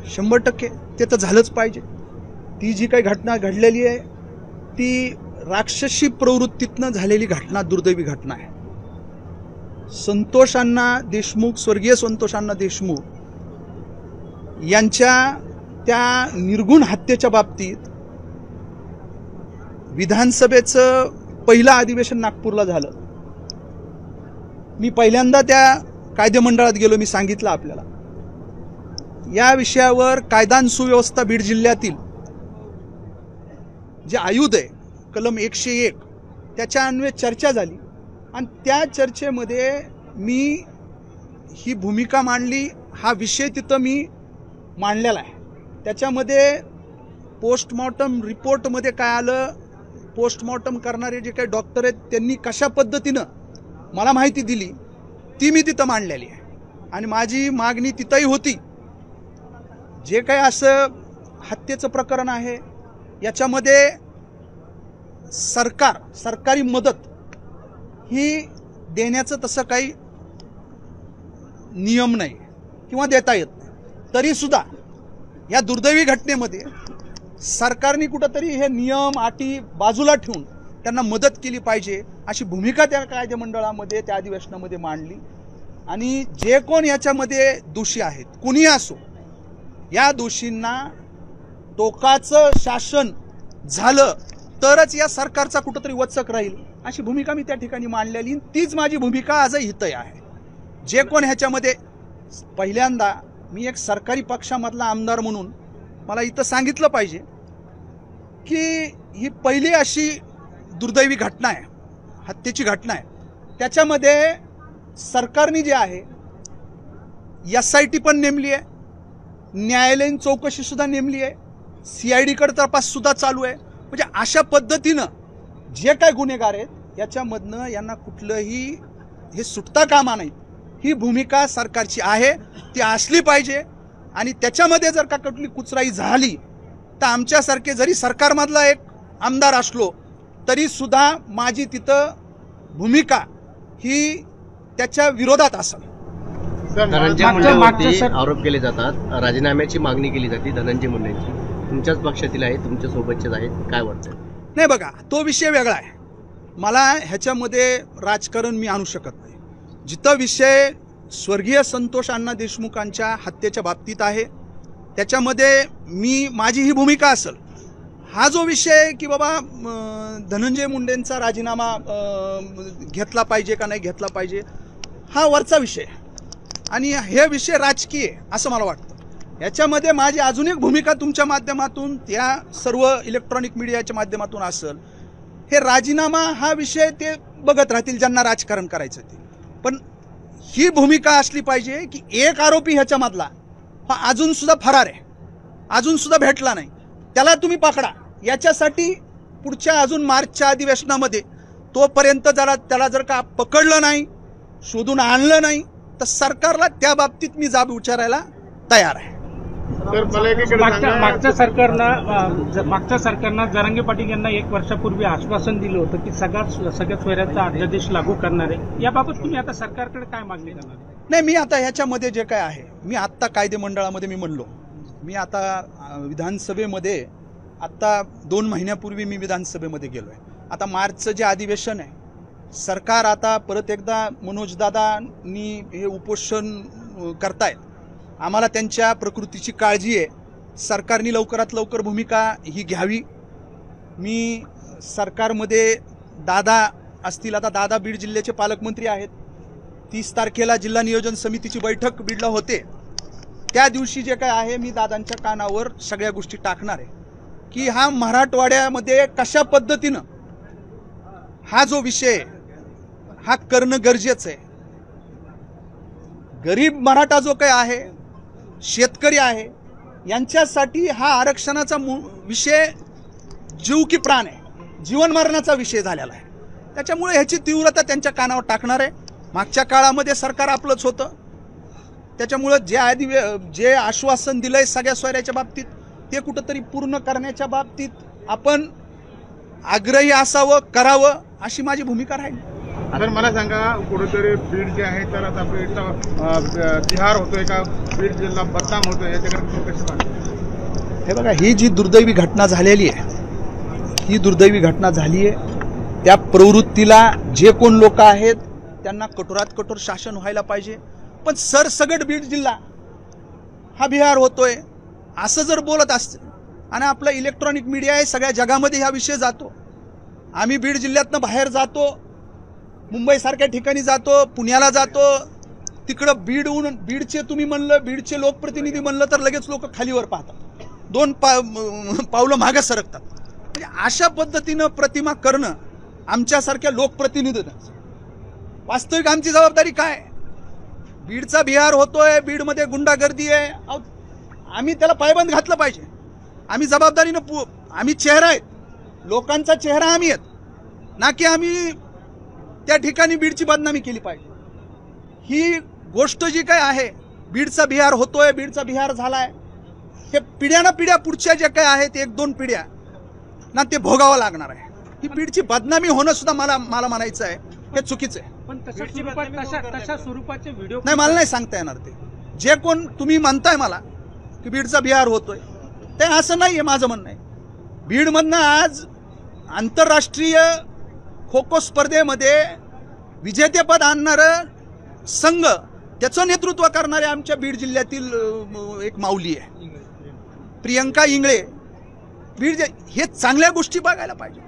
100% ते तर झालंच पाहिजे। ती जी काही घटना घडलेली आहे ती राक्षसी प्रवृत्तीतनं झालेली घटना, दुर्दैवी घटना आहे। संतोष अण्णा देशमुख, स्वर्गीय संतोष अण्णा देशमुख यांच्या त्या निर्गुण हत्येच्या बाबतीत विधानसभेचं पहिलं अधिवेशन नागपूरला झालं। मी पहिल्यांदा त्या कायदेमंडळात गेलो, मी सांगितलं आपल्याला या विषयावर कायदा आणि सुव्यवस्था बीड जिल्ह्यातील जे आयुध आहे कलम 101 त्याच्या अन्वये चर्चा झाली आणि त्या चर्चेमध्ये मी ही भूमिका मांडली, हा विषय तिथं मी मांडलेला आहे। त्याच्यामध्ये पोस्टमॉर्टम रिपोर्टमध्ये काय आलं, पोस्टमॉर्टम करणारे जे काही डॉक्टर आहेत त्यांनी कशा पद्धतीनं मला माहिती दिली ती मी तिथं मांडलेली आहे आणि माझी मागणी तिथंही होती। जे काही असं हत्येचं प्रकरण आहे याच्यामध्ये सरकारी मदत ही देण्याचं तसं काही नियम नाही किंवा देता येत नाही, तरी सुद्धा या दुर्दैवी घटनेमध्ये सरकारने कुठंतरी हे नियम अटी बाजूला ठेवून त्यांना मदत केली पाहिजे अशी भूमिका त्या कायदेमंडळामध्ये त्या अधिवेशनामध्ये मांडली। आणि जे कोण याच्यामध्ये दोषी आहेत कुणी असो, या दोषींना टोकाचं शासन झालं तरच या सरकारचा कुठंतरी वचक राहील अशी भूमिका मी त्या ठिकाणी मांडलेली। तीच माझी भूमिका आजही हितही आहे। जे कोण ह्याच्यामध्ये, पहिल्यांदा मी एक सरकारी पक्षामधला आमदार म्हणून मला इथं सांगितलं पाहिजे की ही पहिली अशी दुर्दैवी घटना आहे, हत्येची घटना आहे। त्याच्यामध्ये सरकारने जे आहे SIT पण नेमली आहे, न्यायालयीन चौकशी सुद्धा नेमली आहे, CID कडे तपास सुद्धा चालू आहे। म्हणजे अशा पद्धतीनं जे काय गुन्हेगार आहेत याच्यामधनं यांना कुठलंही हे सुटता कामा नाही, ही भूमिका सरकारची आहे, ती असली पाहिजे। आणि त्याच्यामध्ये जर का कुठली कुचराई झाली तर आमच्यासारखे जरी सरकारमधला एक आमदार असलो तरी सुद्धा माझी तिथं भूमिका ही त्याच्या विरोधात असेल। धनंजय मुंडेंवरती आरोप केले जातात, राजीनाम्याची मागणी केली जाते धनंजय मुंडेंची, तुमच्याच पक्षातील आहेत, तुमच्या सोबतचेच आहेत, काय वाटतं? नाही बघा, तो विषय वेगळा आहे, मला ह्याच्यामध्ये राजकारण मी आणू शकत नाही। जिथं विषय स्वर्गीय संतोष अण्णा देशमुखांच्या हत्येच्या बाबतीत आहे त्याच्यामध्ये माझी ही भूमिका असेल। हा जो विषय की बाबा धनंजय मुंडेंचा राजीनामा घेतला पाहिजे का नाही घेतला पाहिजे, हा वरचा विषय आणि हे विषय राजकीय असं मला वाटतं। याच्यामध्ये माझी अजून एक भूमिका तुमच्या माध्यमातून, त्या सर्व इलेक्ट्रॉनिक मीडियाच्या माध्यमातून असेल, हे राजीनामा हा विषय ते बघत राहतील ज्यांना राजकारण करायचं ते, पण ही भूमिका असली पाहिजे की एक आरोपी ह्याच्यामधला हा अजून सुद्धा फरार आहे, अजून सुद्धा भेटला नाही, त्याला तुम्ही पकडा। याच्यासाठी पुढच्या अजून मार्चच्या अधिवेशनामध्ये तोपर्यंत त्याला जर का पकडलं नाही, शोधून आणलं नाही तर सरकारला त्या बाबतीत मी जाब विचारायला तयार आहे। मागच्या सरकारनं जरांगे पाटील यांना 1 वर्षापूर्वी आश्वासन दिलं होतं की सगळ्या सोयऱ्याचा अध्यादेश लागू करणार आहे, याबाबत तुम्ही आता सरकारकडे काय मागणी करणार? नाही, मी आता ह्याच्यामध्ये जे काय आहे, मी आत्ता कायदेमंडळामध्ये मी म्हणलो, मी आता विधानसभेमध्ये आत्ता 2 महिन्यापूर्वी मी विधानसभेमध्ये गेलो आहे। आता मार्चचं जे अधिवेशन आहे, सरकार आता परत एकदा मनोजदादांनी हे उपोषण करतायत, आम्हाला त्यांच्या प्रकृतीची काळजी आहे, सरकारने लवकरात लवकर भूमिका ही घ्यावी। मी सरकारमध्ये दादा असतील, आता दादा बीड जिल्ह्याचे पालकमंत्री आहेत, 30 तारखेला जिल्हा नियोजन समितीची बैठक बीडला होते, त्या दिवशी जे काय आहे मी दादांच्या कानावर सगळ्या गोष्टी टाकणार आहे की हा मराठवाड्यामध्ये कशा पद्धतीनं हा जो विषय हा करणं गरजेचं आहे। गरीब मराठा जो काही आहे, शेतकरी आहे, यांच्यासाठी हा आरक्षणाचा विषय जीव की प्राण आहे, जीवन मरणाचा विषय झालेला आहे। त्याच्यामुळे ह्याची तीव्रता त्यांच्या कानावर टाकणार आहे। मागच्या काळामध्ये सरकार आपलंच होतं, त्याच्यामुळे जे आश्वासन दिलंय सगळ्या सोयऱ्याच्या बाबतीत ते कुठंतरी पूर्ण करण्याच्या बाबतीत आपण आग्रही असावं, करावं अशी माझी भूमिका राहील। तर मला सांगा, कुठेतरी बीड जे आहे तर आता बिहार होतोय का, बीड जिल्हा बदनाम होतोय, याच्याकडे तुम्ही कसं पाहता? हे बघा, ही जी दुर्दैवी घटना झालेली आहे, ही दुर्दैवी घटना झाली आहे. त्या प्रवृत्तीला जे कोण लोक आहेत त्यांना कठोरात कठोर शासन व्हायला पाहिजे. पण सरसगट बीड जिल्हा हा बिहार होतोय असं जर बोलत असते, आणि आपला इलेक्ट्रॉनिक मीडिया आहे, सगळ्या जगामध्ये हा विषय जातो. आम्ही बीड जिल्ह्यातनं बाहेर जातो, मुंबईसारख्या ठिकाणी जातो, पुण्याला जातो, तिकडं बीडचे तुम्ही म्हणलं, बीडचे लोकप्रतिनिधी म्हणलं तर लगेच लोक खालीवर पाहतात, दोन पावलं मागे सरकतात. म्हणजे अशा पद्धतीनं प्रतिमा करणं आमच्यासारख्या लोकप्रतिनिधींना, वास्तविक आमची जबाबदारी काय? बीडचा बिहार होतोय, बीडमध्ये गुंडागर्दी आहे, आम्ही त्याला पायबंद घातलं पाहिजे. आम्ही जबाबदारीनं, आम्ही चेहरा आहेत, लोकांचा चेहरा आम्ही आहेत, ना की आम्ही त्या ठिकाणी बीडची बदनामी केली पाहिजे. ही गोष्ट जी काय आहे, बीडचा बिहार होतोय, बीडचा बिहार झालाय, हे पिढ्याना पिढ्या पुढच्या ज्या काय आहेत, 1-2 पिढ्या ना, ते भोगावं लागणार आहे. ही बीडची बदनामी होणं सुद्धा मला म्हणायचं आहे, हे चुकीचं आहे. पण तशा स्वरूपाचे व्हिडिओ नाही, मला नाही सांगता येणार. ते जे कोण तुम्ही म्हणताय मला की बीडचा बिहार होतोय, ते असं नाहीये. माझं म्हणणं आहे, बीडमधनं आज आंतरराष्ट्रीय खो खो स्पर्धेमध्ये विजेतेपद आणणारं संघ, त्याचं नेतृत्व करणारे आमच्या बीड जिल्ह्यातील एक माऊली आहे, प्रियंका इंगळे. बीड, हे चांगल्या गोष्टी बघायला पाहिजे.